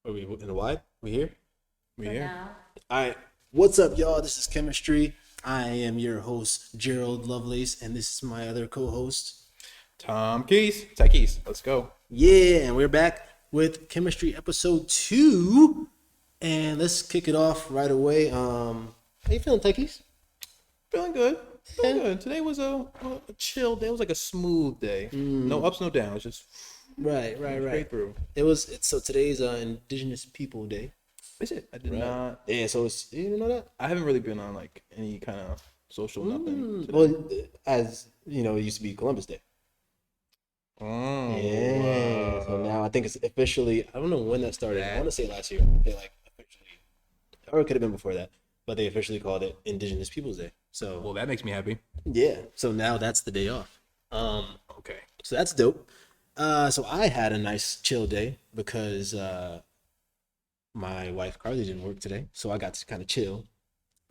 Are we in the wide? We here? We here? All right. What's up, y'all? This is Chemistry. I am your host, Gerald Lovelace, and this is my other co-host. Tom Keys. Ty Keys. Let's go. Yeah, and we're back with Chemistry episode 2. And let's kick it off right away. How you feeling, Techies? Feeling good. Feeling good. Today was a chill day. It was like a smooth day. No ups, no downs. Just Right. straight through. So today's Indigenous People Day. Is it? I did not. Yeah, so you didn't know that? I haven't really been on like any kind of social nothing. today. Well, as you know, it used to be Columbus Day. Oh. Yeah. So now I think it's officially. I don't know when that started. I want to say last year. They officially, or it could have been before that, but they officially called it Indigenous Peoples Day. So Well, that makes me happy. yeah. So now that's the day off. Okay. So that's dope. So I had a nice chill day because my wife Carly didn't work today, so I got to kind of chill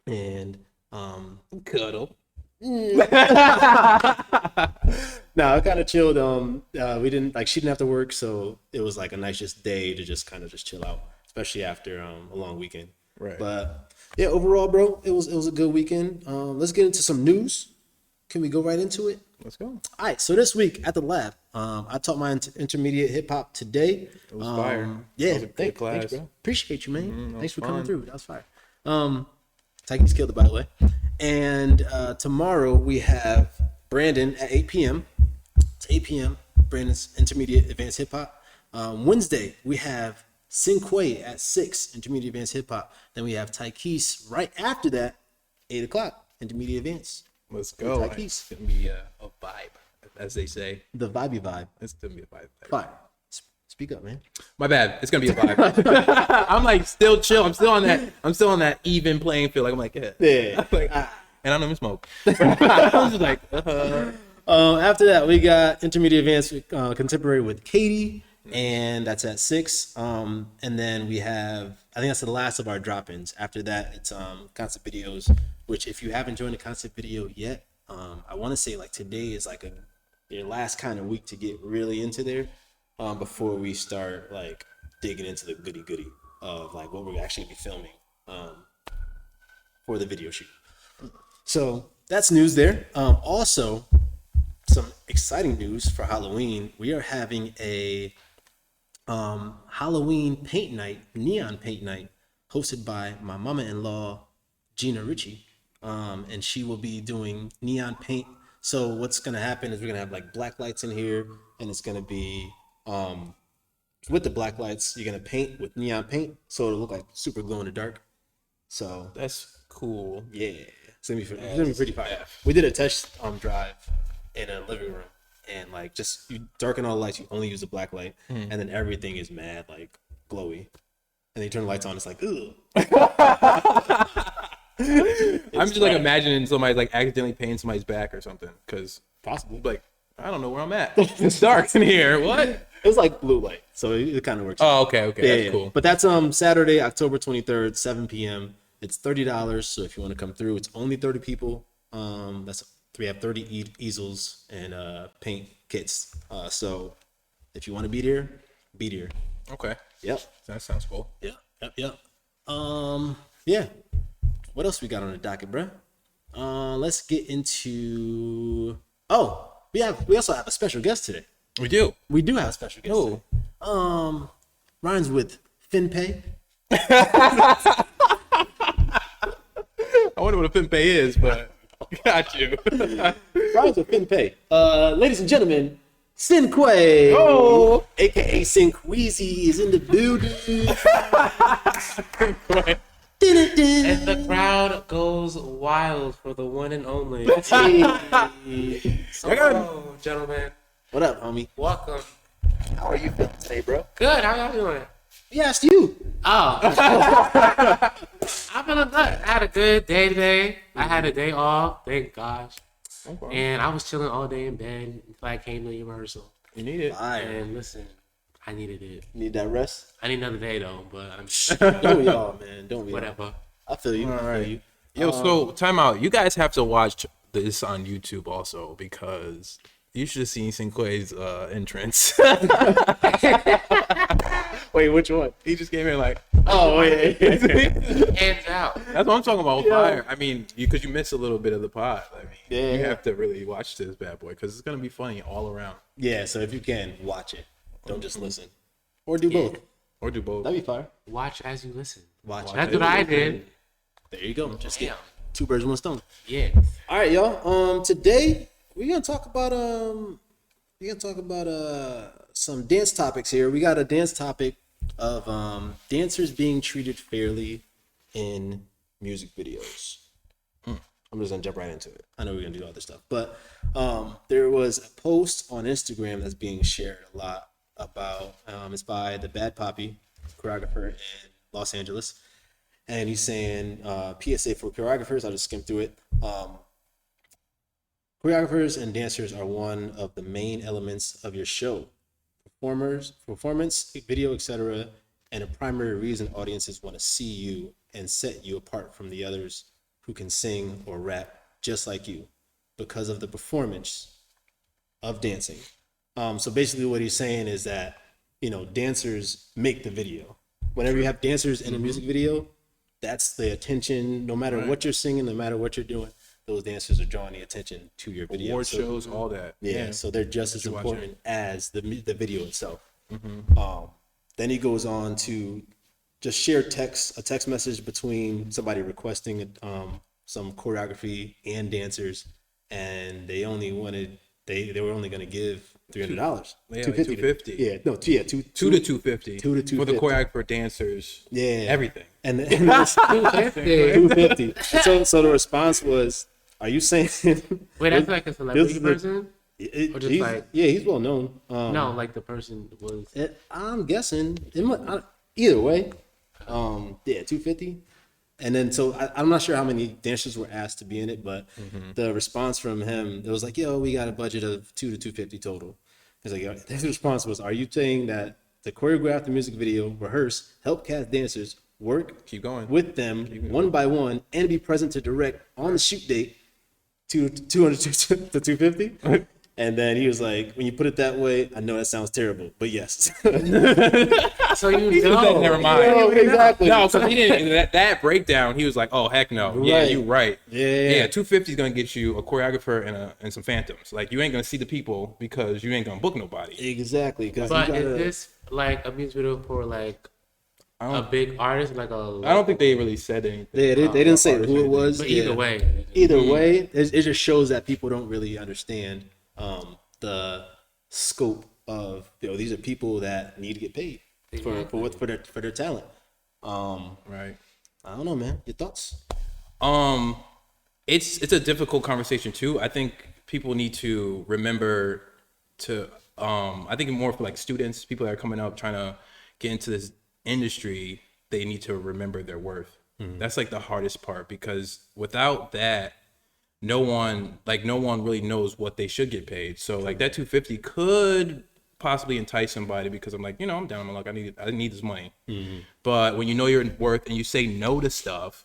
and cuddle. No, I kind of chilled. We didn't she didn't have to work, so it was like a nice just day to just kind of just chill out, especially after a long weekend. Right. But yeah, overall, bro, it was a good weekend. Let's get into some news. Can we go right into it? Let's go. All right, so this week at the lab, I taught my intermediate hip hop today. It was fire. Yeah, That was a good class. thanks, bro. Appreciate you, man. that Thanks for was coming fun. through. That was fire. Tyke's killed it, by the way. And tomorrow we have Brandon at 8 p.m. It's 8 p.m. Brandon's intermediate advanced hip hop. Wednesday we have Sinque at 6 intermediate advanced hip hop. Then we have Tyke's right after that, 8 o'clock intermediate advanced. Let's go. Ty Keys. It's gonna be a vibe, as they say. The vibey vibe. It's gonna be a vibe. Fire. Speak up, man. My bad. It's gonna be a vibe. I'm like still chill. I'm still on that even playing field. Like I'm like, yeah. Yeah. Like, and I don't even smoke. I was just like, After that, we got intermediate advanced contemporary with Katie, and that's at 6. And then we have, I think that's the last of our drop-ins. After that, it's concept videos, which if you haven't joined a concept video yet, I want to say like today is like your last kind of week to get really into there before we start like digging into the goody of like what we're actually be filming for the video shoot. So that's news there. Also, some exciting news for Halloween. We are having a Halloween paint night, neon paint night, hosted by my mama-in-law, Gina Ritchie. And she will be doing neon paint. So what's gonna happen is we're gonna have like black lights in here, and it's gonna be with the black lights, you're gonna paint with neon paint, so it'll look like super glow in the dark. So that's cool. yeah, it's gonna be pretty fire. We did a test drive in a living room, and like just you darken all the lights, you only use the black light, and then everything is mad like glowy. And then you turn the lights on, it's like ugh. I'm just like imagining somebody like accidentally painting somebody's back or something, because Possible. like I don't know where I'm at. It's dark in here. What? It's like blue light, so it kind of works. Oh, okay, that's cool. But that's Saturday, October 23rd, 7 p.m. It's $30, so if you want to come through, it's only 30 people. We have 30 easels and paint kits. So if you want to be there, be there. Okay, Yep. that sounds cool. Yep. Yeah. What else we got on the docket, bruh? Let's get into. Oh, we also have a special guest today. We do. We do have a special guest. Oh, Today. Rhymes with FinPay. I wonder what a Pimpe is, but got you. Rhymes with FinPay. Ladies and gentlemen, Sinque. Oh, AKA Sinqueezy is in the building. And the crowd goes wild for the one and only. Hello, gentlemen. What up, homie? Welcome. How are you feeling today, bro? Good. How y'all doing? We asked you. Oh. I'm feeling good. I had a good day today. I had a day off. Thank gosh. And I was chilling all day in bed until I came to Universal. you need it. Fire. And listen, I needed it. Need that rest? I need another day though, but I'm Don't we all, man? Don't we all? whatever. I feel you. I feel you. Yo, so time out. You guys have to watch this on YouTube also, because you should have seen Sinque's entrance. Wait, Wait, which one? He just came in like, Oh, wait. Hands out. that's what I'm talking about. Fire. I mean, because you missed a little bit of the pod. I mean, Yeah. you have to really watch this bad boy because it's gonna be funny all around, Yeah, so if you can, watch it. Don't just listen. Or do both. or do both. That'd be fire. Watch as you listen. Watch That's it. what I did. There you go. Just get Damn. 2 birds, 1 stone. Yeah. All right, y'all. Today we're gonna talk about some dance topics here. We got a dance topic of dancers being treated fairly in music videos. I'm just gonna jump right into it. I know we're gonna do all this stuff, but there was a post on Instagram that's being shared a lot about. It's by the Bad Poppy, choreographer in Los Angeles, and he's saying PSA for choreographers. I'll just skim through it. Choreographers and dancers are one of the main elements of your show. Performance, video, etc., and a primary reason audiences want to see you and set you apart from the others who can sing or rap just like you because of the performance of dancing. So basically what he's saying is that, dancers make the video. Whenever you have dancers in a music video, that's the attention, no matter what you're singing, no matter what you're doing, those dancers are drawing the attention to your video. Award So- shows, all that. yeah, so they're just as watch important as the video itself. Then he goes on to just share a text message between somebody requesting some choreography and dancers, and they were only going to give $300. Yeah, $250. like $250. Yeah, no, two, yeah, two, Two to 250. 2 to for the 250. choreographer, dancers. Yeah, everything. and it's 250. So the response was, "Are you saying?" Wait, that's like a celebrity the- person? Or just he's well known. No, like the person was. I'm guessing either way. 250. And then I'm not sure how many dancers were asked to be in it, but the response from him, it was like, "Yo, we got a budget of 2 to 250 total." He's like, his response was, "Are you saying that to choreograph the music video, rehearse, help cast dancers, work Keep going. with them one by one, and be present to direct on the shoot date, 200 to 250?" And then he was like, "When you put it that way, I know that sounds terrible, but yes." So you know. Never mind. No, exactly. No, because he didn't. That breakdown, he was like, "Oh heck no, yeah, Right. you right, Yeah. 250 is gonna get you a choreographer and some phantoms. Like you ain't gonna see the people because you ain't gonna book nobody. Exactly. But is this like a music video for like a big artist? Like I don't think they really said anything. they didn't say who it was. But either Yeah. way. Either way, it just shows that people don't really understand the scope of these are people that need to get paid for their talent. Right. I don't know, man. Your thoughts? It's a difficult conversation too. I think people need to remember to I think more for like students, people that are coming up trying to get into this industry, they need to remember their worth. That's like the hardest part because without that, no one really knows what they should get paid. So like that 250 could possibly entice somebody because I'm like, I'm down on my luck. I need this money. But when you know your worth and you say no to stuff,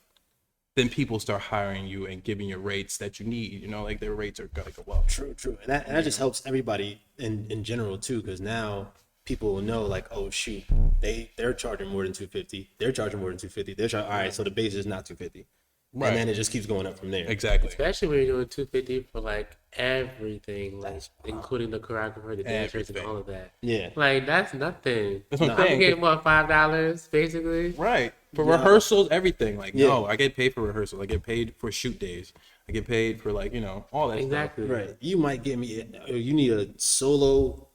then people start hiring you and giving you rates that you need. Like their rates are gonna go up. True. And that just helps everybody in general too, because now people will know like, oh shoot, they're charging more than 250. They're charging more than 250. They're charging, all right, so the base is not 250. Right. And then it just keeps going up from there. Exactly. Especially when you're doing 250 for like everything, like including the choreographer, the dancers, and all of that. Yeah. Like that's nothing. That's what I'm I'm saying. getting what, $5 basically. Right. For rehearsals, everything. Like, Yeah. no, I get paid for rehearsals. I get paid for shoot days. I get paid for like, all that Exactly. Right. You might get me. You need a solo,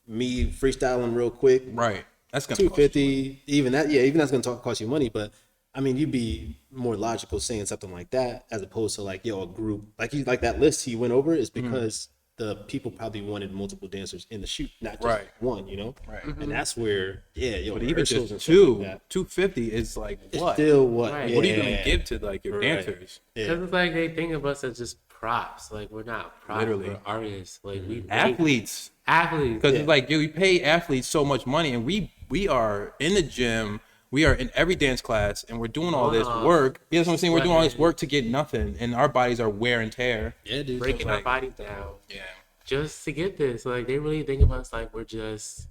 me freestyling real quick. stuff. Right. That's gonna cost $250. Even that. Yeah. Even that's gonna cost you money. But I mean, you'd be more logical saying something like that as opposed to like, a group like that list he went over is because the people probably wanted multiple dancers in the shoot, not just Right. one. Right. And that's where But even rehearsals and just stuff like that. 250 is like It's what? still what? Right. What are you gonna give to like your Right. dancers? Because it's like they think of us as just props. Like we're not props. Literally. We're artists. Like we Athletes. Athletes. Because it's like, we pay athletes so much money, and we are in the gym, we are in every dance class, and we're doing all this work. You know what I'm saying? We're doing all this work to get nothing, and our bodies are wear and tear. Yeah, dude. breaking like- our bodies down Yeah. just to get this. Like they really think of us like we're just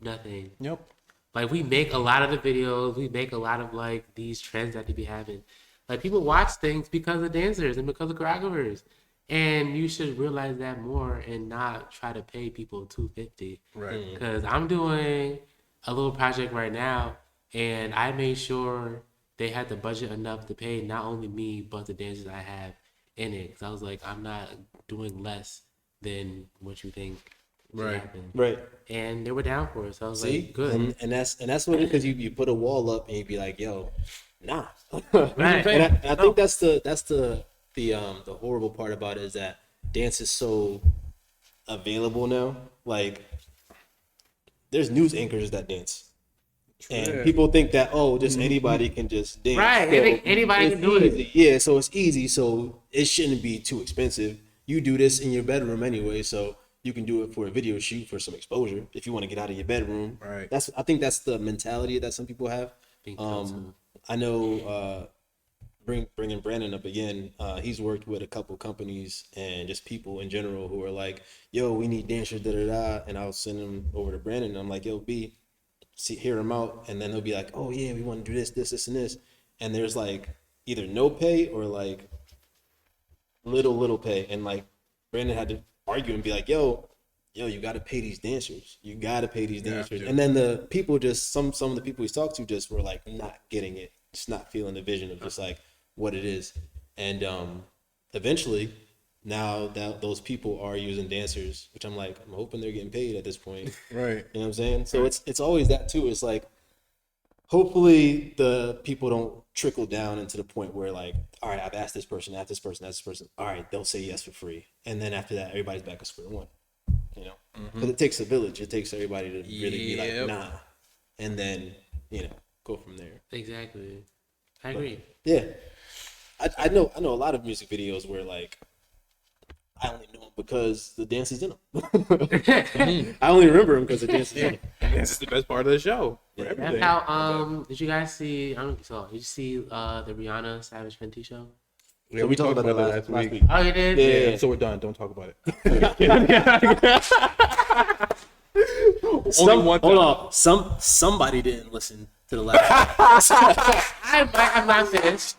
nothing. Yep. Like we make a lot of the videos, we make a lot of like these trends that they be having. Like people watch things because of dancers and because of choreographers. And you should realize that more and not try to pay people $250. Right. Because I'm doing a little project right now, and I made sure they had the budget enough to pay not only me but the dancers I have in it. Because I was like, I'm not doing less than what you think should Right. happen. Right. And they were down for it, so I was See, like, good. and that's what it because you put a wall up and you be like, yo, nah. Right. And I think that's the horrible part about it is that dance is so available now. Like, there's news anchors that dance. And people think that just anybody can just dance. Right, So anybody can do it. easy. Yeah, so it's easy. So it shouldn't be too expensive. You do this in your bedroom anyway, so you can do it for a video shoot for some exposure if you want to get out of your bedroom. Right. I think that's the mentality that some people have. Think so, too. I know. Bringing Brandon up again, he's worked with a couple companies and just people in general who are like, yo, we need dancers, da da da. And I'll send them over to Brandon. And I'm like, yo, B, hear him out. And then he'll be like, oh, yeah, we want to do this, and this. And there's like either no pay or like little pay. And like Brandon had to argue and be like, yo, you got to pay these dancers. You got to pay these dancers. And then the people just, some of the people he's talked to just were like not getting it, just not feeling the vision of just like, what it is. And eventually now that those people are using dancers, which I'm like, I'm hoping they're getting paid at this point. Right. You know what I'm saying? So it's always that too. It's like, hopefully the people don't trickle down into the point where like, all right, I've asked this person, asked this person, asked this person. All right, they'll say yes for free. And then after that, everybody's back at square one, you know? Because it takes a village. It takes everybody to really be like, nah. And then, go from there. Exactly. I agree. Yeah. I know a lot of music videos where like I only know them because the dance is in them. I only remember them because the dance is in them. This is the best part of the show. For everything. That's how. Did you guys see? I don't think so. Did you see the Rihanna Savage Fenty show? Yeah, we talked about that last week. Oh, you did? Yeah, so we're done. Don't talk about it. Hold on. Somebody didn't listen to the last. I might have not finished.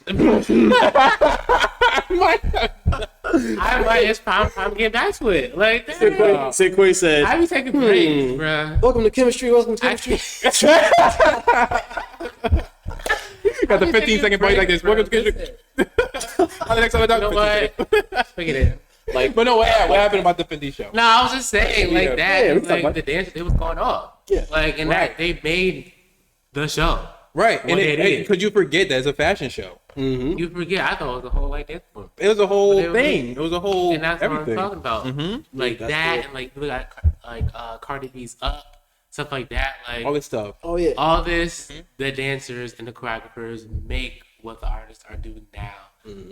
I might just I'm getting back to it. Like, Sinque said, I be taking breaks, bruh. welcome to chemistry. Welcome to chemistry. Got the 15-second bite like this. Welcome to Kendrick. On the next time I talk, You know what? Forget it. Like, but no, what happened about the Fenty show? No, I was just saying, like, that, Yeah, we is, talking like, about- the dance, it was going off. Yeah. Like, and that, they made the show. Right, What they did. because you forget that it's a fashion show. You forget, I thought it was a whole, like, dance form. It was a whole But it was- thing. It was a whole And that's everything. what I'm talking about. Like, that's that, cool. and, like, we got, Cardi B's Up, stuff like that. Like, All this stuff. Oh yeah. all this, the dancers and the choreographers make what the artists are doing now.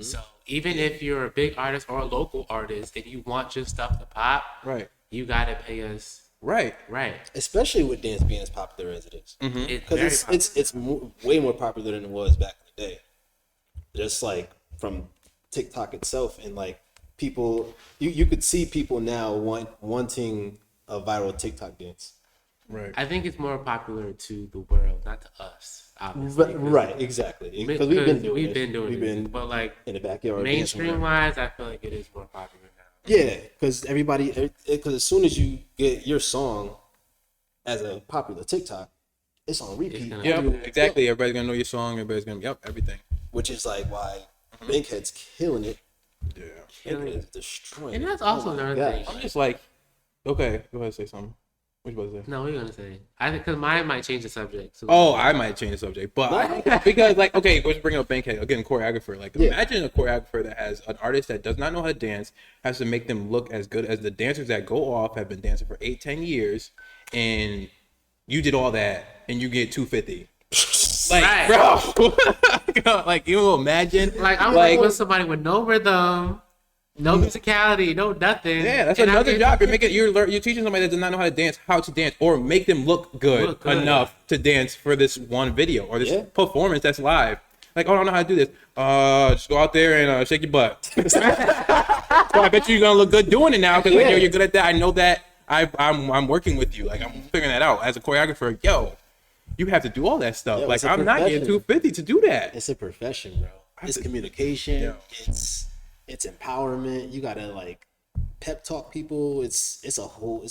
So even if you're a big artist or a local artist and you want your stuff to pop, Right. you gotta pay us Right. right. Especially with dance being as popular as it is. It's Because very it's way more popular than it was back in the day. Just like from TikTok itself, and like people, you could see people now wanting a viral TikTok dance. Right. I think it's more popular to the world, not to us, obviously. Right, exactly. Because we've been doing We've We've been, been but like in the backyard. mainstream wise, I feel like it is more popular now. Yeah, because because as soon as you get your song as a popular TikTok, it's on repeat. It's gonna- Yep, everywhere. exactly. Everybody's gonna know your song. Everybody's gonna everything. Which is like why Bankhead's killing it. Yeah. Bankhead's destroying And it. that's also Oh my another gosh. thing. I'm just like, okay, go ahead and say something. What you about to say? No, what are you gonna say? I think because mine might change the subject. So Oh, I might change the subject, but because like, okay, let's bring up Bankhead again, choreographer. Like, Yeah. imagine a choreographer that has an artist that does not know how to dance, has to make them look as good as the dancers that go off have been dancing for 8-10 years, and you did all that, and you get $250. Like, Right. bro, like you imagine, like I'm working with somebody with no rhythm, no musicality, no nothing. yeah, that's and another I'm job. You're teaching somebody that does not know how to dance how to dance, or make them look good, enough to dance for this one video or this performance that's live. Like, oh, I don't know how to do this. Just go out there and shake your butt. So I bet you're gonna look good doing it now because like, yo, you're good at that. I know that. I'm working with you. Like I'm figuring that out as a choreographer. Yo, you have to do all that stuff. Yo, like it's a I'm not getting profession. 250 to do that. It's a profession, bro. It's communication. Yeah. It's empowerment. You gotta like pep talk people. It's a whole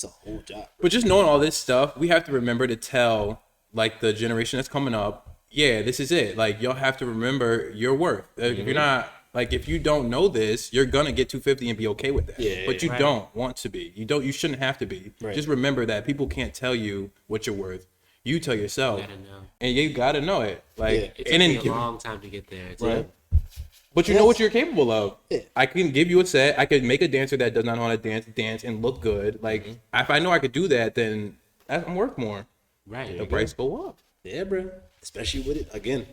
job. But just knowing all this stuff, we have to remember to tell like the generation that's coming up, yeah, this is it. Like y'all have to remember your worth. If you're not like if you don't know this, you're gonna get 250 and be okay with that. Yeah, but you right. don't want to be. You shouldn't have to be. Right. Just remember that people can't tell you what you're worth. You tell yourself. You gotta know. And you gotta know it. Like Yeah. It took and me then a long time to get there. Too. right. But you know Yes. what you're capable of. Yeah. I can give you a set. I could make a dancer that does not know how to dance and look good. Like if I know I could do that, then I'm worth more. Right. The price go up. Yeah, bro. Especially with it again,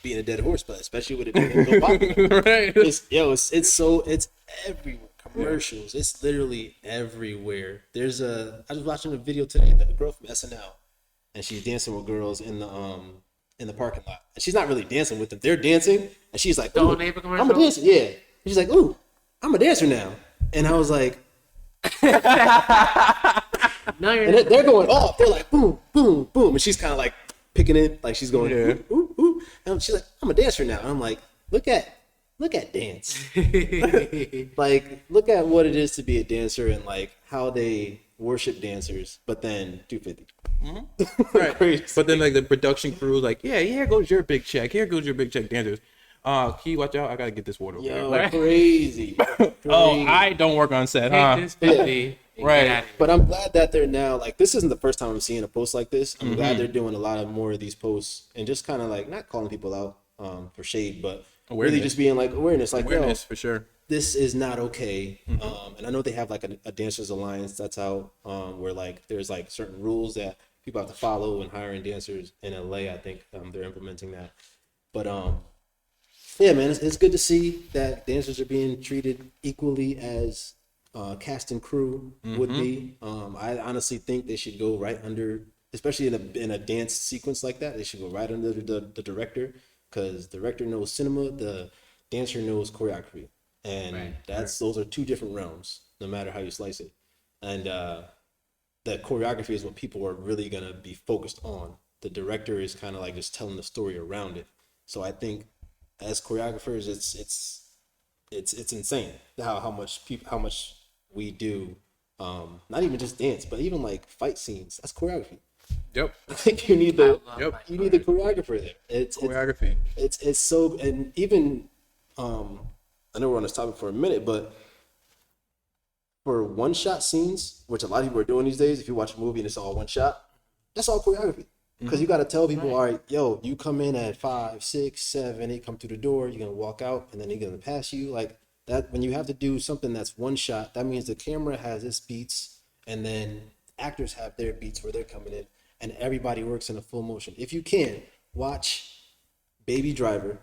being a dead horse, but especially with it being so popular. Right. It's everywhere. Commercials. It's literally everywhere. I was watching a video today, the girl from SNL, and she's dancing with girls in the parking lot. And she's not really dancing with them. They're dancing, and she's like, The "Ooh, old neighbor I'm a commercial? dancer." Yeah. And she's like, "Ooh, I'm a dancer now." And I was like, No, you're and not. they're going off. They're like, boom, boom, boom, and she's kind of like picking it, like she's going, Yeah. ooh, ooh, ooh. And she's like, "I'm a dancer now." And I'm like, look at dance. Like, look at what it is to be a dancer and like how they worship dancers, but then 250. Right. Crazy. But then like the production crew is like, yeah, here goes your big check. Here goes your big check dancers. Key, watch out. I gotta get this water. over Yo, there. crazy. Oh, I don't work on set, huh? Take this 50. and Right. get out of here. But I'm glad that they're now like, this isn't the first time I'm seeing a post like this. I'm Mm-hmm. glad they're doing a lot of more of these posts and just kind of like not calling people out for shade, but really Awareness. just being like awareness, like, Awareness yo, for sure. this is not okay. And I know they have like a dancers alliance that's out where like there's like certain rules that people have to follow when hiring dancers in LA. I think they're implementing that. But yeah, man, it's good to see that dancers are being treated equally as cast and crew would be. I honestly think they should go right under, especially in a dance sequence like that. They should go right under the director, because the director knows cinema, the dancer knows choreography, and Right. those are two different realms, no matter how you slice it. And the choreography is what people are really gonna be focused on. The director is kind of like just telling the story around it. So I think as choreographers, it's insane how much we do. Not even just dance, but even like fight scenes. That's choreography. Yep. I think you need the I love Yep. my you need the choreographer there. It's Choreography. it's so, and even I know we're on this topic for a minute, but for one shot scenes, which a lot of people are doing these days, if you watch a movie and it's all one shot, that's all choreography. Because you got to tell people, all right, yo, you come in at 5, 6, 7, 8, come through the door, you're gonna walk out, and then they're gonna pass you like that. When you have to do something that's one shot, that means the camera has its beats, and then actors have their beats where they're coming in, and everybody works in a full motion. If you can, watch Baby Driver,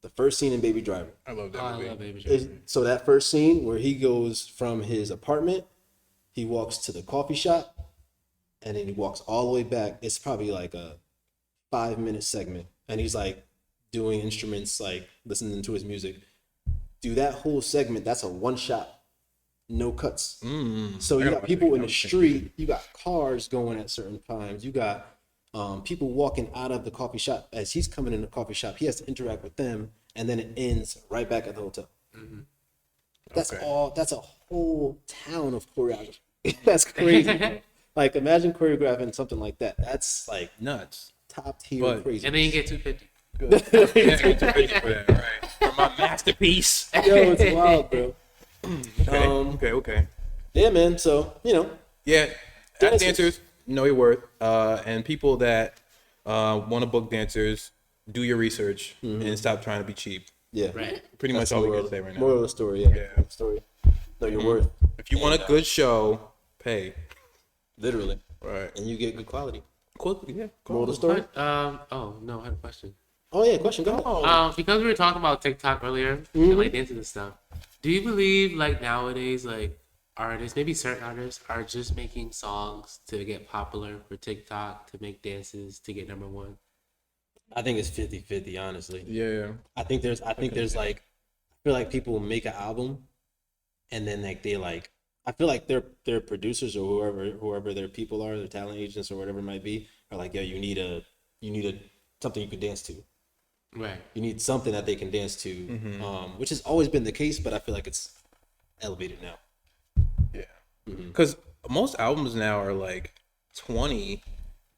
the first scene in Baby Driver. I love that Oh, I movie. love Baby Is- Driver. So that first scene where he goes from his apartment, he walks to the coffee shop, and then he walks all the way back. It's probably like a 5-minute segment, and he's like doing instruments, like listening to his music. Do that whole segment. That's a one shot, no cuts. So you gotta got watch people that. in the street. You got cars going at certain times. You got people walking out of the coffee shop as he's coming in the coffee shop. He has to interact with them, and then it ends right back at the hotel. That's Okay. all. That's a whole town of choreography. That's crazy, bro. Like, imagine choreographing something like that. That's like Nuts. top tier But- crazy. And then you get 250. Yeah, get too busy for that, right? For my masterpiece. Yo, it's wild, bro. Okay. Okay. Yeah, man. So Yeah, Dancers. dancers know your worth, and people that want to book dancers, do your research and stop trying to be cheap. yeah. Right. Pretty That's much all the we moral, can say right now. moral of the story. Yeah. Yeah. Story. Know your worth. If you want a good show, pay. Literally, Right. and you get good quality. Cool. Yeah. Moral of the story. Oh no, I had a question. Oh yeah, question. Go ahead. Because we were talking about TikTok earlier and like dancing and stuff. Do you believe like nowadays like artists, maybe certain artists, are just making songs to get popular for TikTok, to make dances, to get number one? I think it's 50-50, honestly. Yeah. I think there's like, I feel like people make an album, and then like I feel like their producers or whoever their people are, their talent agents or whatever it might be, are like, yo, you need a something you can dance to. Right. You need something that they can dance to, which has always been the case, but I feel like it's elevated now. Yeah. Because most albums now are like 20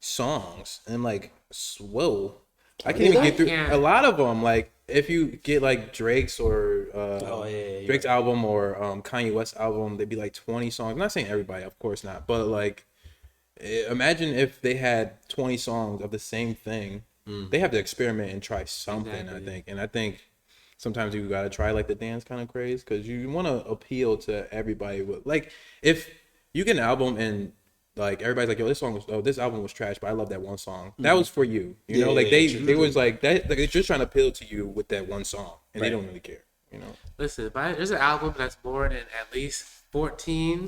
songs, and like, whoa, I can't even get through Yeah. a lot of them. Like, if you get like Drake's or Drake's album or Kanye West album, they'd be like 20 songs. I'm not saying everybody, of course not, but like, imagine if they had 20 songs of the same thing. They have to experiment and try something. Exactly. I think sometimes you gotta try like the dance kind of craze, because you want to appeal to everybody. Like, if you get an album and like everybody's like, yo, this album was trash, but I love that one song. That was for you, you know. Like they was like that. Like, they're just trying to appeal to you with that one song, and they don't really care, you know. Listen, if there's an album that's more than at least 14,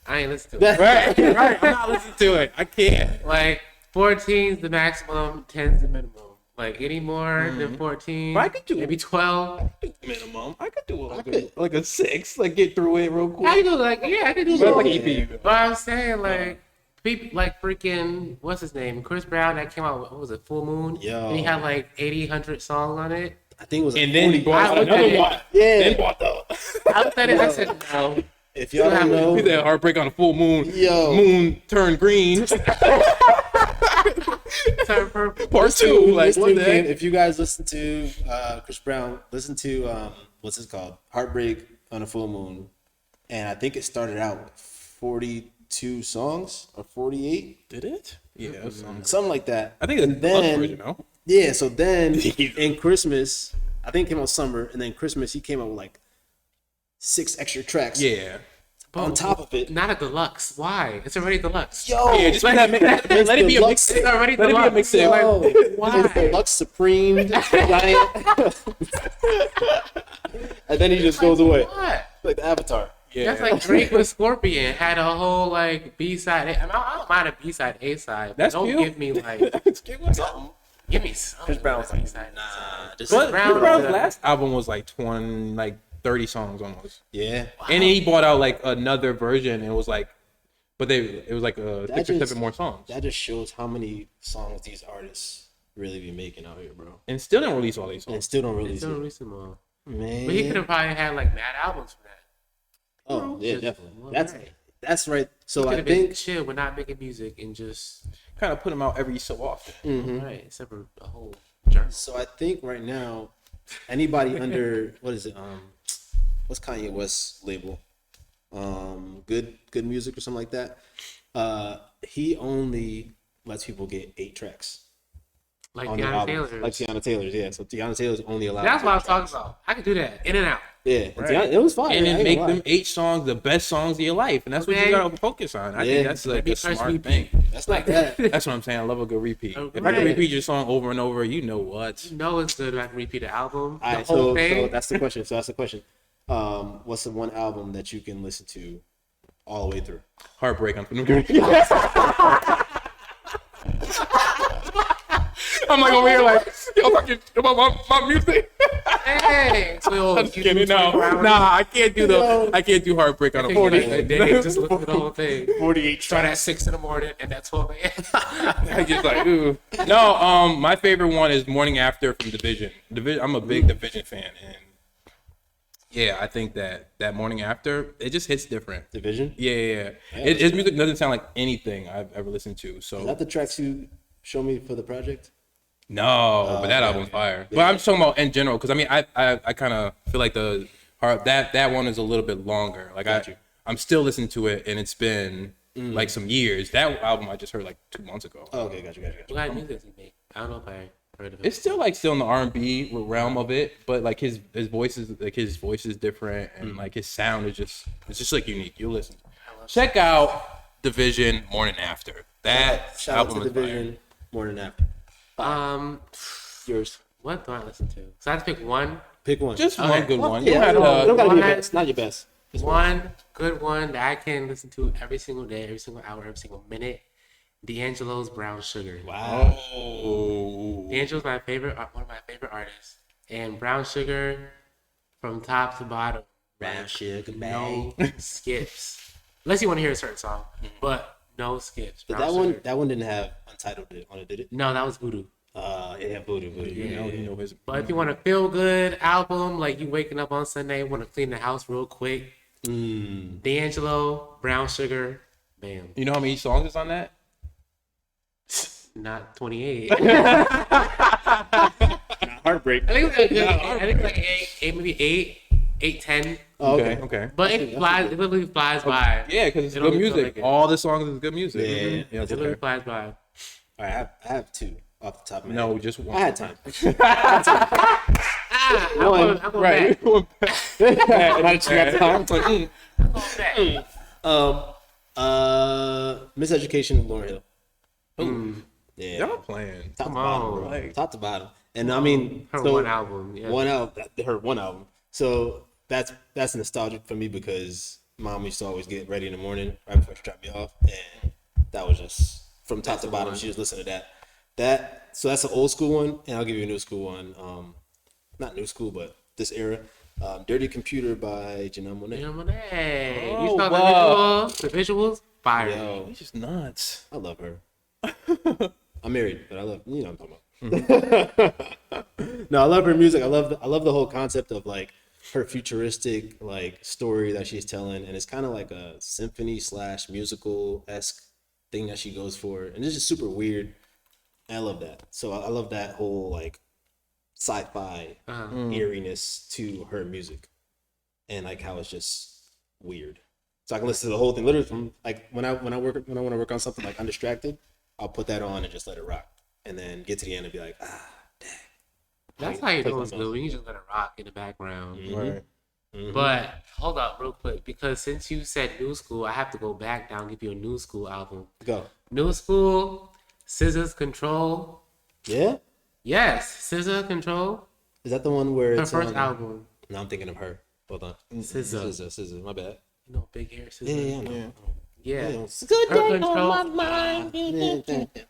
I ain't listen to it. Right. I'm not listening to it. I can't. Like 14 is the maximum, 10 is the minimum. Like any more than 14, But I could do maybe 12. minimum. I could do like a 6, like get through it real quick. I could do like I could do But like like EP. But I'm saying like people like freaking what's his name, Chris Brown, that came out. What was it, Full Moon? Yo. And he had like 80, 100 songs on it. I think it was. And then he brought out I looked another at it. one. Yeah. Then brought the. I looked at it. I said no. If y'all don't know, He said heartbreak on a full moon. Yo. Moon turned green. Turn purple. Part 2. Like, this what new the game, heck? if you guys listen to Chris Brown, listen to what's it called? Heartbreak on a Full Moon. And I think it started out with 42 songs or 48, Did it? Yeah. something like that. I think it's And the plus then, version, no? yeah, so then in Christmas, I think it came out summer, and then Christmas he came out with like 6 extra tracks. Yeah. On top of it. Not a deluxe. Why? It's already deluxe. Yo, Yeah, just let it be a deluxe. mixtape. It's already Let it be a deluxe. mixtape. Yo, Why? Deluxe Supreme Giant. And then he just goes away. What? Like the Avatar. Yeah. That's like Drake with Scorpion had a whole like B-side. I don't mind a B-side, A-side. But That's don't cute. give me like Give me something. give me some. Chris Brown's like, B-side. Nah, this But is Brown- Chris Brown's last album was like 20, like 30 songs almost. yeah. And then he brought out like another version, and it was like, it was like 6 or just- 7 more songs. That just shows how many songs these artists really be making out here, bro. And still didn't release all these And songs. still don't release Still it. release them all. Man. But he could have probably had like mad albums for that. Oh, yeah, Just definitely. one That's night. that's right. So Could I have been think chill. We're not making music and just Kind of put them out every so often. right, except for a whole journal. so I think right now anybody under what is it? What's Kanye West's label? Good music or something like that. He only lets people get 8 tracks Like on the Tiana album. Taylor's. Like Tiana Taylor's, yeah. So Tiana Taylor's only allowed. That's what I was 8 talking tracks. about. I could do that. In and out. Yeah, and Tiana, it was fine. And I then ain't make gonna lie. them 8 songs the best songs of your life. And that's what Okay. you gotta focus on. I Yeah. think that's like Maybe a press smart repeat. thing. That's not bad. That's what I'm saying. I love a good repeat. Oh, If I can right. repeat your song over and over, you know what? You know it's good if I can repeat the album. All The right, whole so thing. that's the question. What's the one album that you can listen to all the way through? Heartbreak on I'm like over here like, yo, talking about my music. Hey, so I'm just kidding. No, nah, I can't do Heartbreak on a 40. Just listen to the whole thing. 48 Start at 6 in the morning and that's 12 a.m. I just like, ooh. No, my favorite one is Morning After from Division. I'm a big Division fan, and yeah, I think that Morning After, it just hits different. Division? Yeah. His music doesn't sound like anything I've ever listened to. Is So that the tracks you show me for the project? no, but that album's fire. But I'm just talking about in general, because I mean, I kind of feel like that one is a little bit longer. Like I'm still listening to it, and it's been like some years. That album I just heard like 2 months ago. Oh, okay, got you. What kind of music does he make? I don't know if I heard of it. It's still in the R&B realm of it, but like his voice is different, and like his sound is just like unique. You listen, check out Division Morning After. That Shout out album to is fire. Division, More Than After. Yours. What do I listen to? So I have to pick one. Pick one. Just one good one. Yeah, You had, don't gotta be your one- best. Not your best. Just One good one that I can listen to every single day, every single hour, every single minute. D'Angelo's Brown Sugar. Wow. Oh. D'Angelo's one of my favorite artists, and Brown Sugar, from top to bottom, Brown Sugar, no skips. Unless you want to hear a certain song, but No skips. Did Brown that one? sugar. That one didn't have Untitled on it, did it? No, that was Voodoo. Yeah, Voodoo. You know his. But if you want a feel good album, like you waking up on Sunday, want to clean the house real quick, D'Angelo, Brown Sugar, bam. You know how many songs is on that? Not 28. Heartbreak. I think it's like good. I think it's like eight, maybe 8, 10. Oh, Okay. But it flies. It literally flies by. Yeah, because it's It good only feel music. like it. All the songs is good music. Yeah. Mhm. It okay. literally flies by. All right, I have two off the top of my No, head. just one. I had time. I'm going Right. And I just got time. back. Miseducation of Lauryn Hill. Yeah. Y'all playing. Top Come to bottom, on. bro. Like- Top to bottom. And I mean, Her so one album. Yeah. her one album. So that's nostalgic for me because mom used to always get ready in the morning right before she dropped me off, and that was just from top to the bottom. one. She was listening to that. So that's an old school one, and I'll give you a new school one. Not new school, but this era. Dirty Computer by Janelle Monáe. You know, hey, Oh, you saw wow. the visuals? Fire. Yo, He's just nuts. I love her. I'm married, but I love what I'm talking about. No, I love her music. I love the whole concept of like her futuristic like story that she's telling, and it's kind of like a symphony / musical esque thing that she goes for, and it's just super weird. And I love that. So I love that whole like sci-fi eeriness to her music, and like how it's just weird. So I can listen to the whole thing literally from like when I want to work on something like undistracted, I'll put that on and just let it rock, and then get to the end and be like, dang. That's how you Play know it's something good. When you just let it rock in the background. Right. But hold up real quick, because since you said new school, I have to go back down and give you a new school album. Go. New school, Scissors Control. Yeah. Yes, Scissor Control. Is that the one where Her it's first album. No, I'm thinking of her. Hold on. Scissor. Scissor. My bad. You know, big hair Scissor. Yeah. Yeah. It's a good Her day Control. on my mind.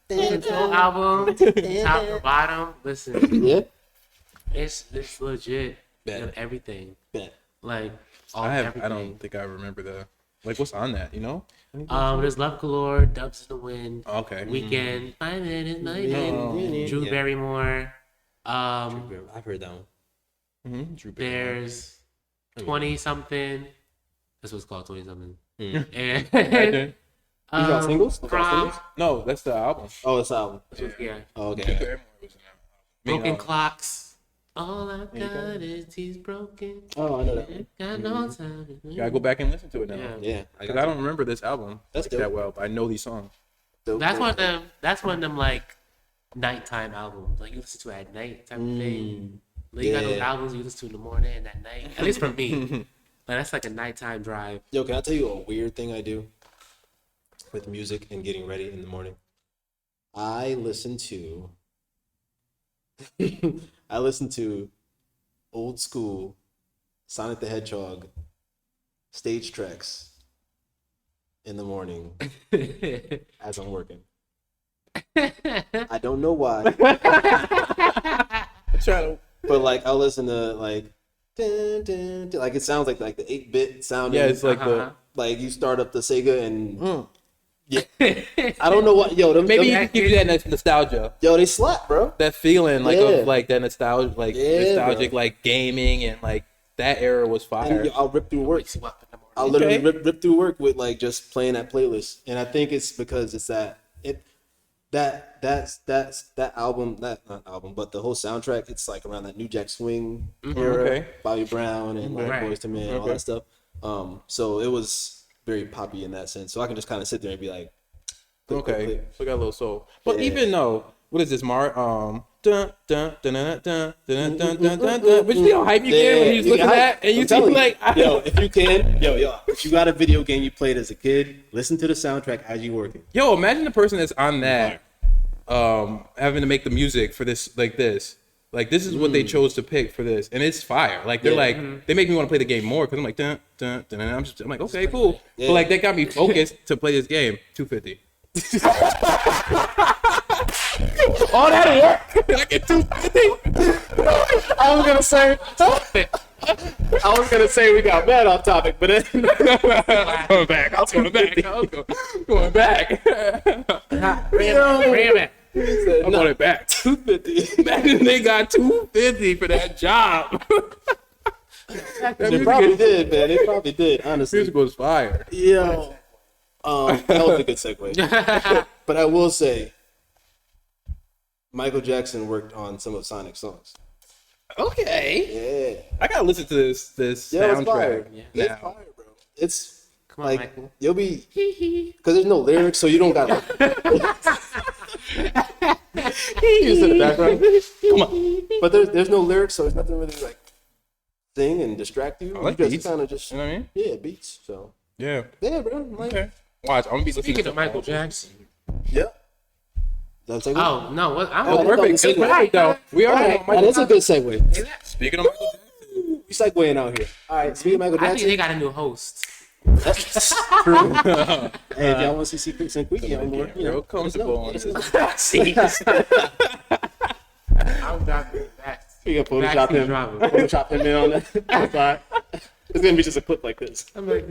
Control album, top to bottom. Listen, Yeah. it's legit. Bet. You know, everything. Bet. Like all I everything. don't think I remember like what's on that. You know? There's Love Galore, Dubs in the Wind, Okay. Weekend, My Man is My Man, Drew Yeah. Barrymore. I've heard that one. Mm-hmm. Drew Barrymore. There's 20 something. That's what's called 20 something. Mm. And These are all singles? Those are all Prom. singles? No, that's the album. Oh, it's the album. Yeah. Oh, Drew okay. Barrymore was in that album. Broken Clocks. All I've got is he's broken. Oh, I know that one. Got no time. Gotta go back and listen to it now. Yeah. Yeah. Because I don't remember this album That's like dope. that well, but I know these songs. That's one of them. That's one of them like nighttime albums. Like you listen to at night type of thing. Like, you got those Yeah. albums you listen to in the morning and at night. At least for me, like that's like a nighttime drive. Yo, can I tell you a weird thing I do with music and getting ready in the morning? I listen to old school Sonic the Hedgehog stage tracks in the morning as I'm working. I don't know why, but like I'll listen to like dun, dun, dun, like it sounds like the 8-bit sound. Yeah, it's like like you start up the Sega and yeah, I don't know what. Yo, them, maybe you them, can give you that nostalgia, yo, they slap, bro. that feeling like Yeah. of like that nostalgia, like Yeah, nostalgic, bro. like gaming and like that era was fire. And yo, I'll rip through work. Wakes you up in the morning. I'll literally Okay. rip through work with like just playing that playlist, and I think it's because it's that album, that not album, but the whole soundtrack. It's like around that New Jack Swing era, Okay. Bobby Brown and like Right. Boyz II Men, all Okay. that stuff. So it was very poppy in that sense. So I can just kind of sit there and be like, click, click, Okay, click. so I got a little soul. But Yeah. even though, what is this, Mar? Dun dun dun dun dun dun dun dun dun dun. But you see how hype you get when you just you listen to that, and you I'm see telling like, yo, if you can, if you got a video game you played as a kid, listen to the soundtrack as you working. yo, imagine the person that's on that, having to make the music for this, like this. Like this is what they chose to pick for this, and it's fire. Like they're Yeah. like, they make me want to play the game more because I'm like, dun dun dun. And I'm like, okay, cool. Yeah. But like that got me focused to play this game. 250. All that work. I get 250. I was gonna say, I was gonna say we got mad off topic, but then Going back. I was going back. Going back. Bring it I'm going back. 250. Imagine they got 250 for that job. They probably did, man. They probably did. Honestly, Music was fire. yo, that was a good segue. But I will say, Michael Jackson worked on some of Sonic's songs. Okay. Yeah, I gotta listen to this yeah, it's fire. soundtrack. It's Now. fire, bro. It's Come on, like Michael. you'll be because there's no lyrics, so you don't got. He's in the background. Come on, but there's no lyrics, so it's nothing really like sing and distract you. I like you just beats. kind of just You know what I mean? yeah beats. So Yeah. yeah, bro. Like, Okay. Watch. I'm gonna be listening Speaking to of Michael Jackson. yeah. That's a good. Oh no, what? I'm Oh, Oh, perfect. It's Right. perfect though. We All already right, know Michael that's a good segue. Speaking of Michael Jackson. We segueing out here. All right, speaking of Michael I think Jackson, they got a new host. that's true. Hey, if y'all want to see Secret Sinque on more, you know, Real comfortable on let us this. know. I'm dropping that. We can Photoshop Backseat him. driver. Photoshop him in on that. That's fine. It's gonna be just a clip like this. I'm like,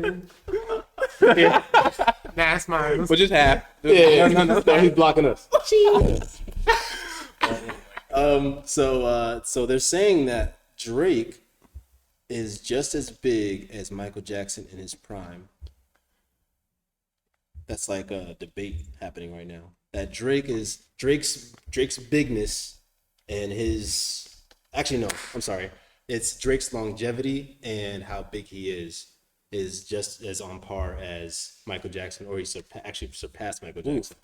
Yeah, that's mine. Which is half. yeah. No. No, he's blocking us. So they're saying that Drake is just as big as Michael Jackson in his prime. That's like a debate happening right now. That Drake's bigness and his actually no, I'm sorry. It's Drake's longevity and how big he is just as on par as Michael Jackson, or he actually surpassed Michael Jackson.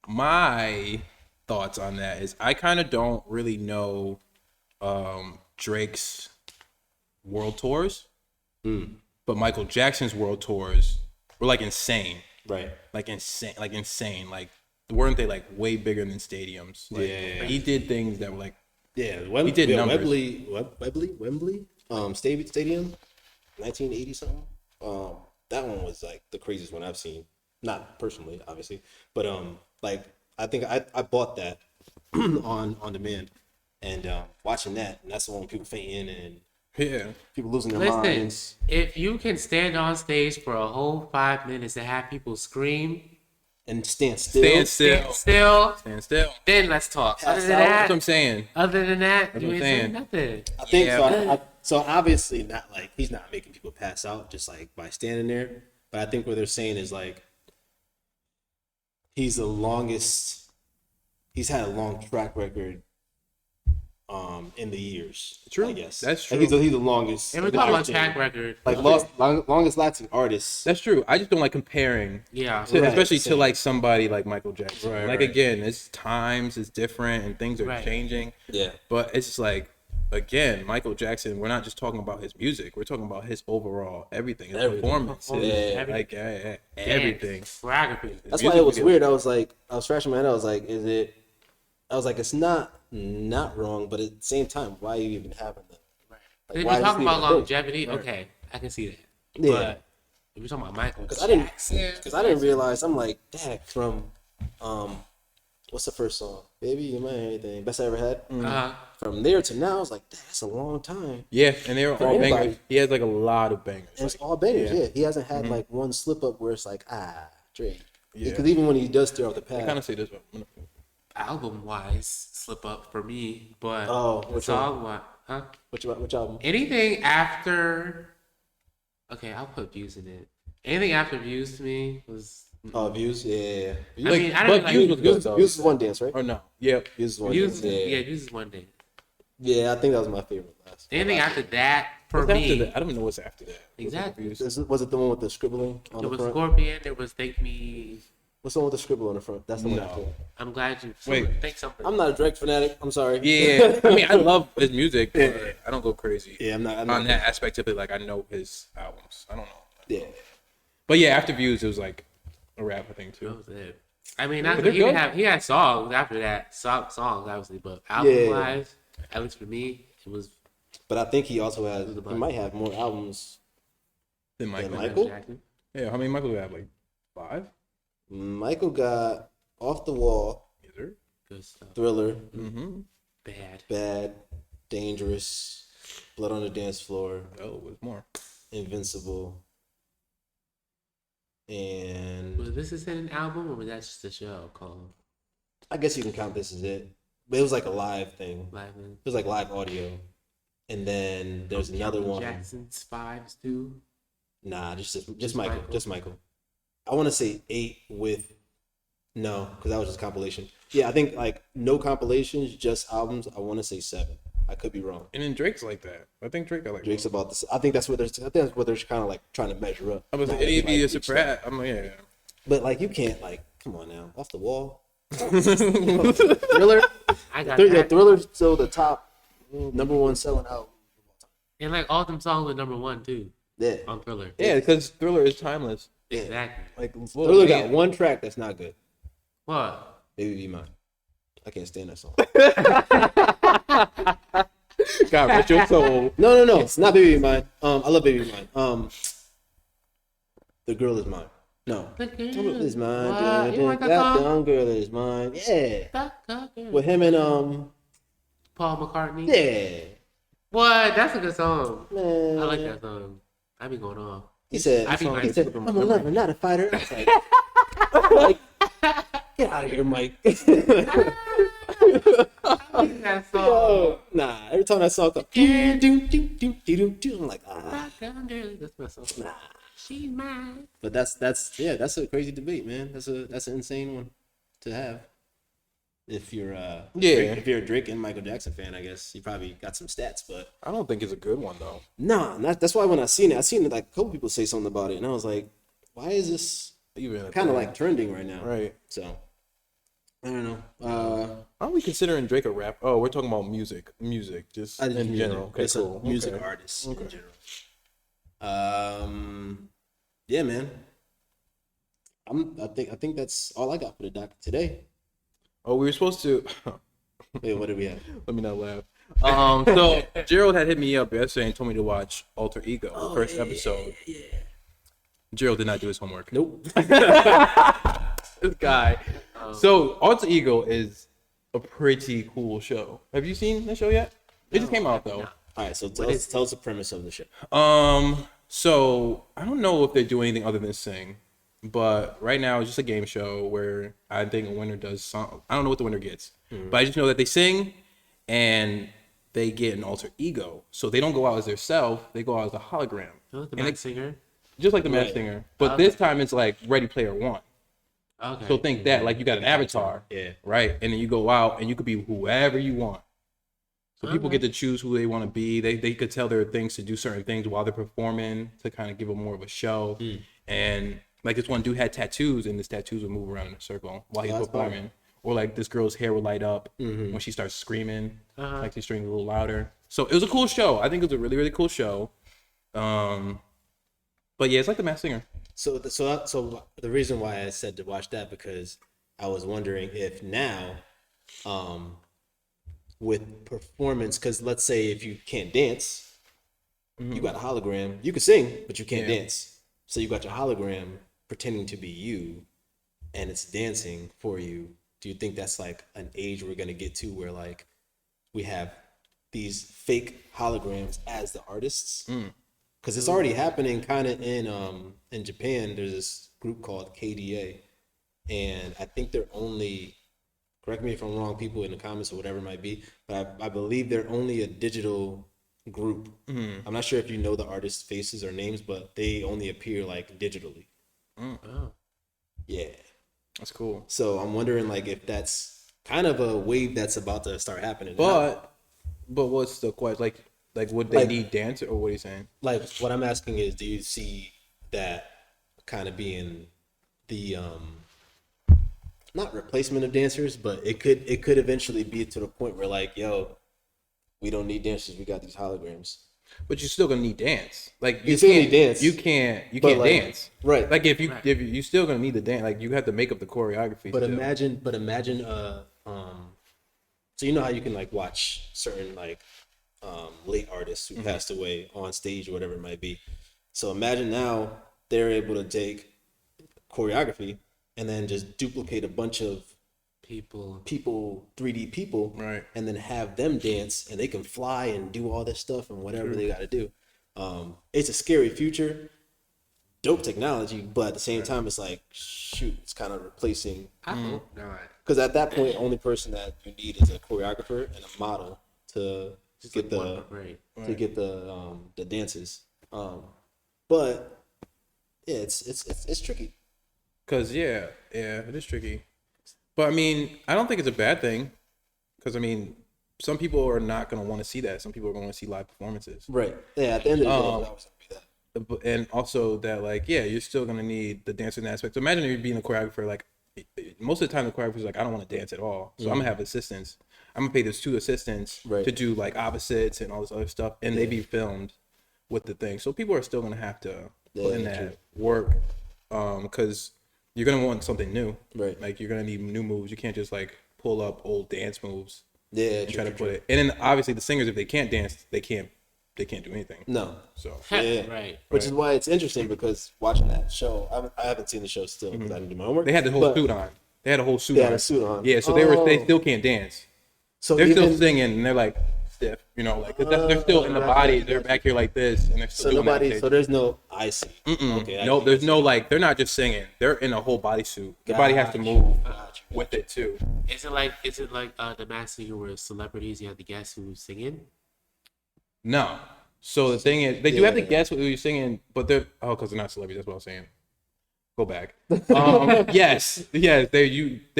My thoughts on that is I kind of don't really know Drake's world tours, but Michael Jackson's world tours were like insane, Right. like insane. Like weren't they like way bigger than stadiums? Like, Yeah. he did things that were like Yeah, He did numbers. Wembley, Stadium, 1980 something. That one was like the craziest one I've seen. Not personally, obviously, but like I think I bought that on demand, and watching that, and that's the one with people fainting and yeah. people losing their Listen, minds. if you can stand on stage for a whole 5 minutes and have people scream, And stand still. Stand still. then let's talk. Pass Other than out. That's that, what I'm saying. other than that, That's you what ain't I'm saying saying. nothing. I think Yeah. so. So obviously not like he's not making people pass out just like by standing there. But I think what they're saying is like he's the longest. He's had a long track record. In the years, True. I guess That's Like, true. he's the longest. And we're talking about track record. Like longest lasting artist. That's true. I just don't like comparing, Yeah. to, Right, especially same. to like somebody like Michael Jackson. Right, like right. again, it's times, it's different, and things are Right. changing. Yeah. But it's just like, again, Michael Jackson. We're not just talking about his music. We're talking about his overall everything, his Everything. performance, Yeah. like everything. Choreography. That's why it was weird. I was scratching my head. I was like, is it? I was like, it's not wrong, but at the same time, why are you even having that? Like, If why you're is talking this about even a thing? longevity, okay, I can see that. Yeah. But if you're talking about Michael Because I didn't, Jackson, realize. I'm like, dang, from, what's the first song? Baby, you might anything. Best I ever had. From there to now, I was like, dang, that's a long time. Yeah, and they were all anybody. bangers. He has like a lot of bangers. And it's Like, all bangers. Yeah, he hasn't had like one slip up where it's like, Drake. Yeah. Because even when he does steer off the I kind path, of say this one. album wise, slip up for me. But Oh, which song wise, which album? anything after, okay, I'll put Views in it. Anything after Views to me was. Oh, Views. Yeah. Views, I Like, mean, I but don't like Views was good Views, though. Views is One Dance, right? Or no? Yep. Views is One Views, Dance. yeah, Yeah. Views is one day. Yeah, I think that was my favorite last. Anything after that for What's me, after that? I don't even know what's after that. Exactly. Was it the one with the scribbling on there the was front? Scorpion. There was Thank Me. What's the one with the scribble on the front? That's the one No. after. I'm glad you. Wait. Think something. I'm not a Drake fanatic. I'm sorry. Yeah, I mean, I love his music, but I don't go crazy Yeah, I'm not. on that aspect of it. Like, I know his albums. I don't know. Yeah. But yeah, after Views, it was like a rap thing That too. was it. I mean, they're good. he had songs after that, songs obviously, but album Yeah. wise, at least for me, it was But I think he also has. He might have more albums. Then Michael. Then Michael? Jackson. Yeah, how many Michael do we have? Like 5? Michael got Off the Wall, Is there? Good stuff. Thriller, Mm-hmm. Bad. Bad, Dangerous. Blood on the Dance Floor, Oh, it was more. Invincible, and Was this an album or was that just a show called I guess you can count this as it. But it was like a live thing. Live? It was like live audio. And then there's another one. Jackson's Fives too. Nah, just Just Michael. Michael. Just Michael. I want to say 8 with no, because that was just compilation. Yeah, I think like no compilations, just albums. I want to say 7. I could be wrong. And then Drake's like that. I think Drake got like. Drake's about this. I think that's what they're. I think that's what they're kind of like trying to measure up. I was Not like, really, AV is a each brat. I'm like, yeah. But like you can't like come on now off the wall. Thriller. I got Yeah, that. Thriller's still the top number 1 selling album. And like all them songs were #1 too Yeah, on Thriller. Yeah, because Thriller is timeless. Exactly. like Well, Thriller got man. one track that's not good. What? Baby Be Mine. I can't stand that song. God, rest your soul. No, it's not Baby Be Mine. I love Baby Be Mine. The Girl Is Mine. No. The girl Is mine. What? You like that That song? dumb girl is mine. Yeah. That girl. With him and Paul McCartney. yeah. What? That's a good song. Man. I like that song. I be going off. He said, I be like, I'm a lover, not a fighter. I was like, get out of here, Mike. That song. Yo, nah, every time that song comes, I'm like, ah, That girl. That's my song. nah. She's mine. But that's that's a crazy debate, man. That's an insane one to have. If you're if you're a Drake and Michael Jackson fan, I guess you probably got some stats, but I don't think it's a good one though. nah, that's why when I seen it like a couple people say something about it, and I was like, why is this Even kind of like trending right now? right. So I don't know. Aren't we considering Drake a rap? Oh, we're talking about music, just I just in music. general. Okay, It's cool. a music Okay. artist in general. Yeah, man. I think that's all I got for the doc today. Oh, we were supposed to. Wait, what did we have? Let me not laugh. So Gerald had hit me up yesterday and told me to watch Alter Ego, the first episode. Yeah. Gerald did not do his homework. Nope. This guy. So Alter Ego is a pretty cool show. Have you seen the show yet? It just came out though. All right, so tell us the premise of the show. So I don't know if they do anything other than sing, but right now it's just a game show where I think a winner does some. I don't know what the winner gets, but I just know that they sing and they get an alter ego. So they don't go out as their self; they go out as a hologram, You know the And Masked Singer? just like the Masked Right. Singer. But Okay. this time it's like Ready Player One. Okay. So think that like you got an avatar, Yeah. right? And then you go out and you could be whoever you want. So people Okay. get to choose who they want to be. They could tell their things to do certain things while they're performing to kind of give them more of a show. And like this one dude had tattoos, and his tattoos would move around in a circle while he's that's performing. Or like this girl's hair would light up when she starts screaming, like she's screaming a little louder. So it was a cool show. I think it was a really really cool show. But yeah, it's like the Masked Singer. So the reason why I said to watch that because I was wondering if now, with performance, because let's say if you can't dance, you got a hologram. You can sing, but you can't Yeah. dance. So you got your hologram pretending to be you, and it's dancing for you. Do you think that's like an age we're gonna get to where like we have these fake holograms as the artists? Because it's already happening kind of in Japan. There's this group called KDA, and I think they're only, correct me if I'm wrong, people in the comments or whatever it might be, but I believe they're only a digital group. I'm not sure if you know the artists' faces or names, but they only appear like digitally. Oh. Yeah. That's cool. So I'm wondering like if that's kind of a wave that's about to start happening. now. But what's the question? Like would they Like- need dance or what are you saying? Like what I'm asking is, do you see that kind of being the not replacement of dancers, but it could eventually be to the point where like, yo, we don't need dancers, we got these holograms. But you're still gonna need dance. Like You still can't need dance. You can't But, like, dance. right. Like if you still gonna need the dance. Like you have to make up the choreography. But still. imagine so you know how you can like watch certain like late artists who passed away on stage or whatever it might be. So imagine now they're able to take choreography and then just duplicate a bunch of people. 3D people, Right. and then have them dance, and they can fly and do all this stuff and whatever they got to do. It's a scary future, dope technology, but at the same time, it's like, shoot, it's kind of replacing. I hope not. Because at that point, only person that you need is a choreographer and a model to get the Right. the dances. But yeah, it's tricky. Cause yeah, it is tricky. But I mean, I don't think it's a bad thing. Cause I mean, some people are not gonna want to see that. Some people are going to see live performances. Right. Yeah. At the end of the day, it's always gonna be that. And also that like, yeah, you're still gonna need the dancing aspect. So imagine you're being a choreographer. Like most of the time, the choreographer's like, I don't want to dance at all. So I'm gonna have assistants. I'm gonna pay those 2 assistants Right. to do like opposites and all this other stuff, and they be filmed with the thing. So people are still gonna have to put in that true. work, because you're gonna want something new. Right. Like you're gonna need new moves. You can't just like pull up old dance moves Yeah. and try to put it. And then obviously the singers, if they can't dance, they can't do anything. No. So Yeah. Right. Which is why it's interesting, because watching that show, I haven't seen the show still because I didn't do my homework. they had the whole but- suit on. They had a whole suit They on. had a suit on. Yeah. So they Oh. still can't dance. So They're even, still singing and they're like stiff, like 'cause they're still in the body. They're back here like this, and they're still so doing nobody. that So there's no IC. Mm-mm. Okay. No, there's no like. They're not just singing. They're in a whole bodysuit. The body has to move with it too. Is it like the Masked Singer where celebrities you have to guess who's singing? No. So the thing is, they do have to Yeah. guess what you're singing, but they're because they're not celebrities. That's what I was saying. Go back. Yes. They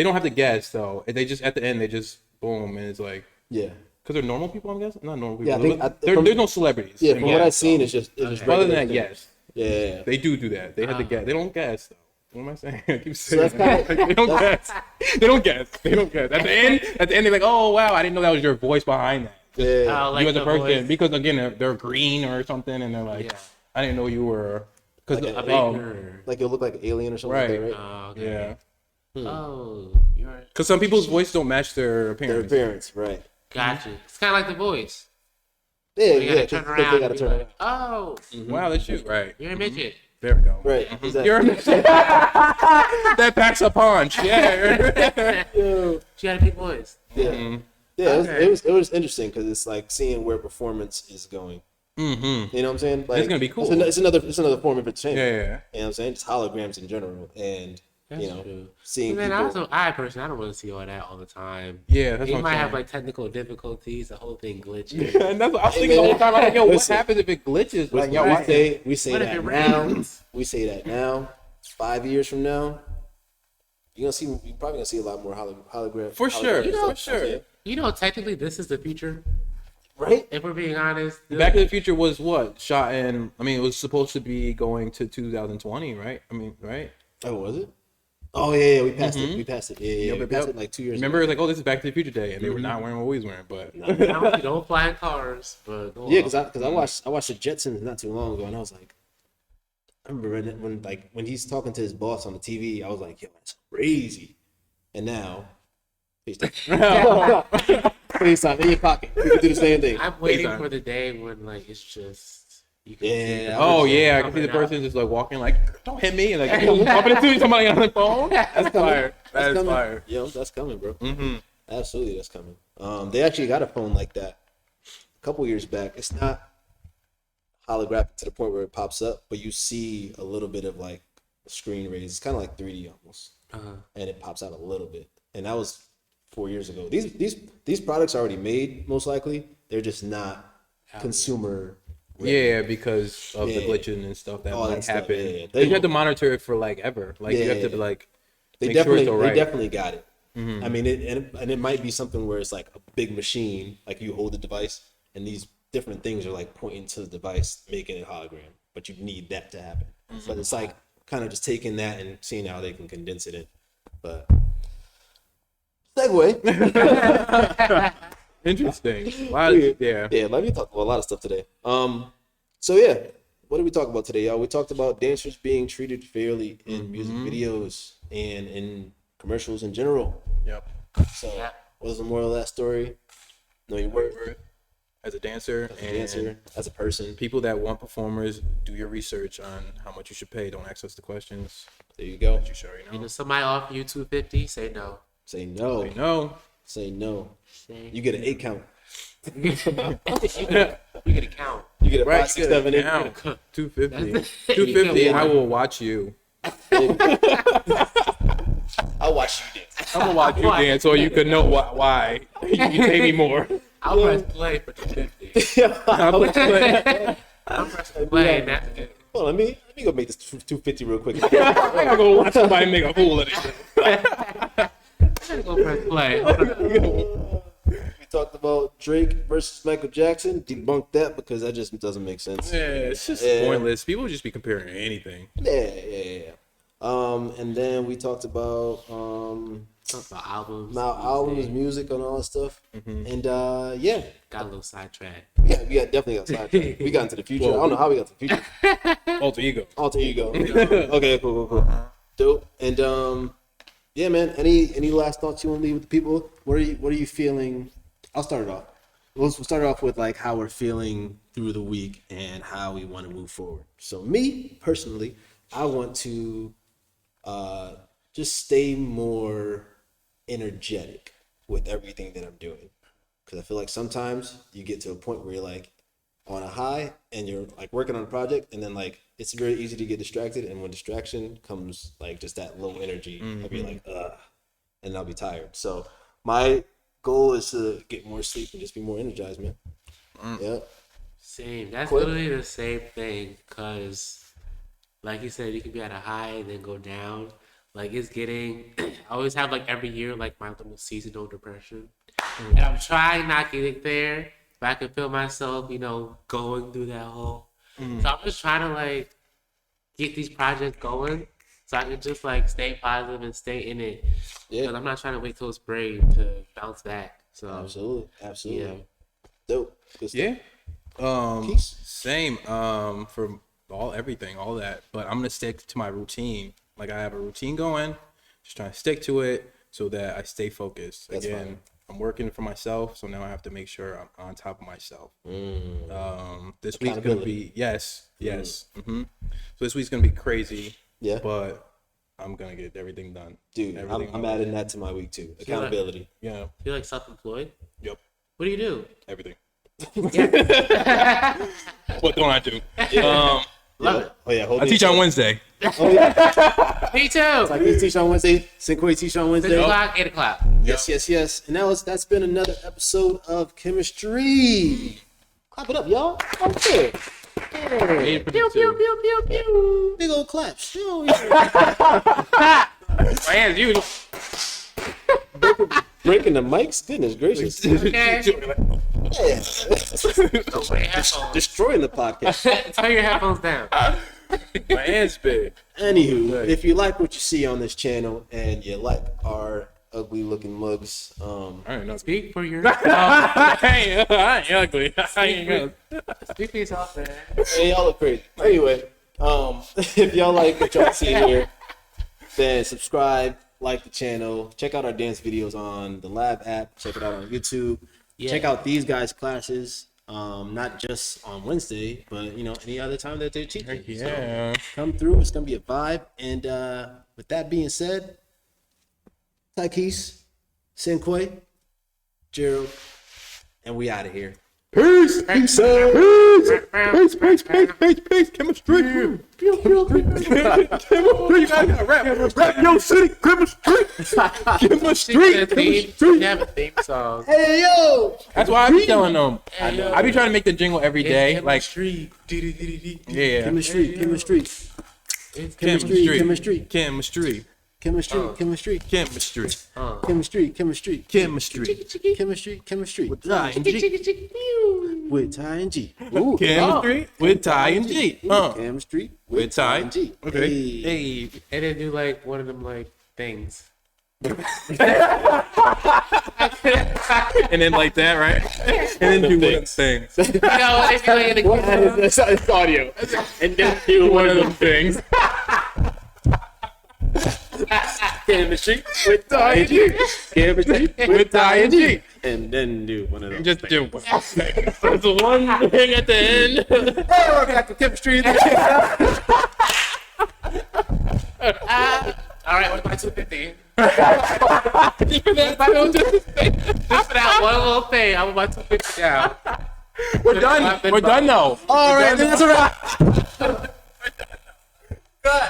don't have to guess though. They just at the end they just boom, and it's like Yeah. because they're normal people. I'm guessing not normal people. Yeah, I think- I- There's no celebrities. Yeah. From what Yeah, I've seen, so- it's just Other than regular that, things. yes, Yeah. they do that. They have to guess. They don't guess though. What am I saying? I keep saying that's that. kinda- They don't guess. They don't guess. They don't guess. At the end, they're like, oh wow, I didn't know that was your voice behind that. Yeah. Like You as a the person, voice. because again they're green or something, and they're like, Yeah. I didn't know you were because Like A baker. Like you'll look like an alien or something Right. like that, right? Oh, okay. yeah, Oh, you're right. because some people's voice don't match their Their appearance. appearance, right? Gotcha. It's kind of like The Voice. Yeah. You Yeah. gotta turn 'cause around. they gotta and be turn like, around. oh, Wow, that's you, right? you're a midget. There we go. Right. Exactly. You're that packs a punch. Yeah. Yo. She had a big voice. Yeah. Mm-hmm. Yeah. Okay. It was interesting because it's like seeing where performance is going. Mm-hmm. You know what I'm saying? Like, gonna be cool. It's another form of entertainment. Yeah. You know what I'm saying? Just holograms in general, and That's you know, true. seeing And then people. I personally, I don't want to see all that all the time. Yeah, that's You what I'm might saying. have like technical difficulties, the whole thing glitches. And that's what I was thinking the whole time. I'm like, yo, what Listen. happens if it glitches? Like, yo, we why- say What if that it now. rains? We say that now. 5 years from now, you're probably gonna see a lot more hologram. For sure, hologram for stuff, sure. You know, technically, this is the future. right? If we're being honest, Back to the Future was what shot in. I mean, it was supposed to be going to 2020, right? I mean, right? Oh, was it? Oh yeah, we passed it. We passed it. Yeah, we Yep, passed yep. it like 2 years. Remember, ago. it was like, oh, this is Back to the Future Day, and they were not wearing what we was wearing, but don't fly in cars, but go Yeah, on. because I watched the Jetsons not too long ago, and I was like, I remember when he's talking to his boss on the TV, I was like, yo, that's crazy. And now, FaceTime. FaceTime in your pocket. You can do the same thing. I'm waiting FaceTime. for the day when like it's just you can Yeah. see. oh yeah, I can see coming the out. person just like walking like, don't hit me, and like bumping into somebody on the phone. That's fire. That's That's coming. fire. Yo, that's coming, bro. Mm-hmm. Absolutely, that's coming. They actually got a phone like that a couple years back. It's not holographic to the point where it pops up, but you see a little bit of like screen rays. It's kind of like 3D almost, and it pops out a little bit. And that was 4 years ago. These products are already made, most likely. They're just not consumer. Yeah, because of the Yeah. glitching and stuff that All might that stuff, happen. yeah. You have to monitor it for like ever. Like you have to be like They make sure it's all they right. definitely got it. I mean, it might be something where it's like a big machine, like you hold the device, and these different things are like pointing to the device, making it hologram. But you need that to happen. But it's like kind of just taking that and seeing how they can condense it in. But segue. Interesting. Wow. Yeah. Yeah, let me talk about a lot of stuff today. So yeah, what did we talk about today, y'all? We talked about dancers being treated fairly in music videos and in commercials in general. Yep. So what was the moral of that story? Know your worth As a dancer as a and dancer, as a person. people that want performers, do your research on how much you should pay. Don't ask us the questions. There you go. You should already You know, know. somebody offer you $250, say no. Say no. No. Say no. Say You get an 8 count. you get a count. You get a Right, 5, 6, 7, 8 count. 250. That's- 250. I will watch you. I'll watch you dance. I'm gonna watch you dance so you can know why you can pay me more. I'll press play for 250. I'll press play. And that's it. Well, let me go make this 250 real quick. I gotta go watch somebody make a fool of this. I'm gonna go press play. We talked about Drake versus Michael Jackson. Debunked that because that just doesn't make sense. Yeah, it's just Yeah. pointless. People just be comparing anything. Yeah. And then we talked about Talk about albums. albums, music, and all that stuff. And yeah, Got a little sidetracked. we got definitely got sidetracked. We got into the future. I don't know how we got to the future. Alter ego. Alter ego. Okay, cool. Dope. And yeah, man. Any last thoughts you want to leave with the people? What are you feeling? I'll start it off. We'll start off with like how we're feeling through the week and how we want to move forward. So me personally, I want to just stay more energetic with everything that I'm doing, because I feel like sometimes you get to a point where you're like on a high and you're like working on a project, and then like it's very easy to get distracted, and when distraction comes, like just that low energy, I'll be like and I'll be tired. So my goal is to get more sleep and just be more energized, man. Yeah. Same. That's Quit. literally the same thing. Cause, like you said, you can be at a high and then go down. Like it's getting. I always have like every year like my little seasonal depression, and I'm trying not to get there, but I can feel myself, going through that hole. So I'm just trying to like get these projects going, so I can just like stay positive and stay in it. Yeah. Because I'm not trying to wait till spring to bounce back. So Absolutely. yeah. Dope. Good stuff. Yeah. Keys? Same. For everything, all that. But I'm gonna stick to my routine. Like I have a routine going, just trying to stick to it so that I stay focused. That's Again, fine. I'm working for myself, so now I have to make sure I'm on top of myself. This week's gonna Accountability. be yes. So this week's gonna be crazy. Yeah. But I'm gonna get everything done. Dude, Everything I'm adding that to my week too. Accountability. Yeah. You're like self-employed. Yep. What do you do? Everything. What don't I do? Love it. Oh yeah, hold I me teach to on it. Wednesday. Oh yeah. Me too. Like you teach on Wednesday, Sinque teach on 6 Wednesday. o'clock, 8 o'clock. Yes. And that's been another episode of Chemistry. Clap it up, y'all. Okay. Pew, Pew, pew, pew, pew, pew. Big old claps. My hands, you. Breaking the mics. Goodness gracious. Okay. Yeah. Don't wear headphones. Destroying the podcast. Turn your headphones down. My hand's big. Anywho, if you like what you see on this channel and you like our ugly looking mugs, I don't know. Speak for your. I ain't ugly. I ain't ugly. Speak for yourself, man. hey, y'all look crazy. Anyway, if y'all like what y'all see here, then subscribe, like the channel, check out our dance videos on the Lab app, check it out on YouTube, check out these guys' classes, not just on Wednesday, but any other time that they're teaching. Yeah. So come through, it's gonna be a vibe. And with that being said, Tykees, Sinque, Gerald, and we out of here. Peace. Peace. Peace. Chemistry. Chemistry. You gotta rap your city. Chemistry. Chemistry. You have a theme song. Hey yo! That's why I be telling them. Hey, yo. I be trying to make the jingle every day. Like, Street. yeah. Chemistry. It's Chemistry. Chemistry. Chemistry. Chemistry. With Ty and G. With Ty and G. Ooh. Chemistry with Ty and G. Chemistry With Ty and G. Okay. Hey. Hey. And then do like one of them like things. And then like that, right? And then do one of the things. You know, if you're like in the That's audio. And then do One of them things. Chemistry with Ty and G. Chemistry With Ty and G. And then do one of those. Just do one. There's one thing at the end. Hey, we're back to chemistry. All right, what's my 250? After that one little thing, I want my 250 down. We're done. We're done though. All right, that's a wrap. Good.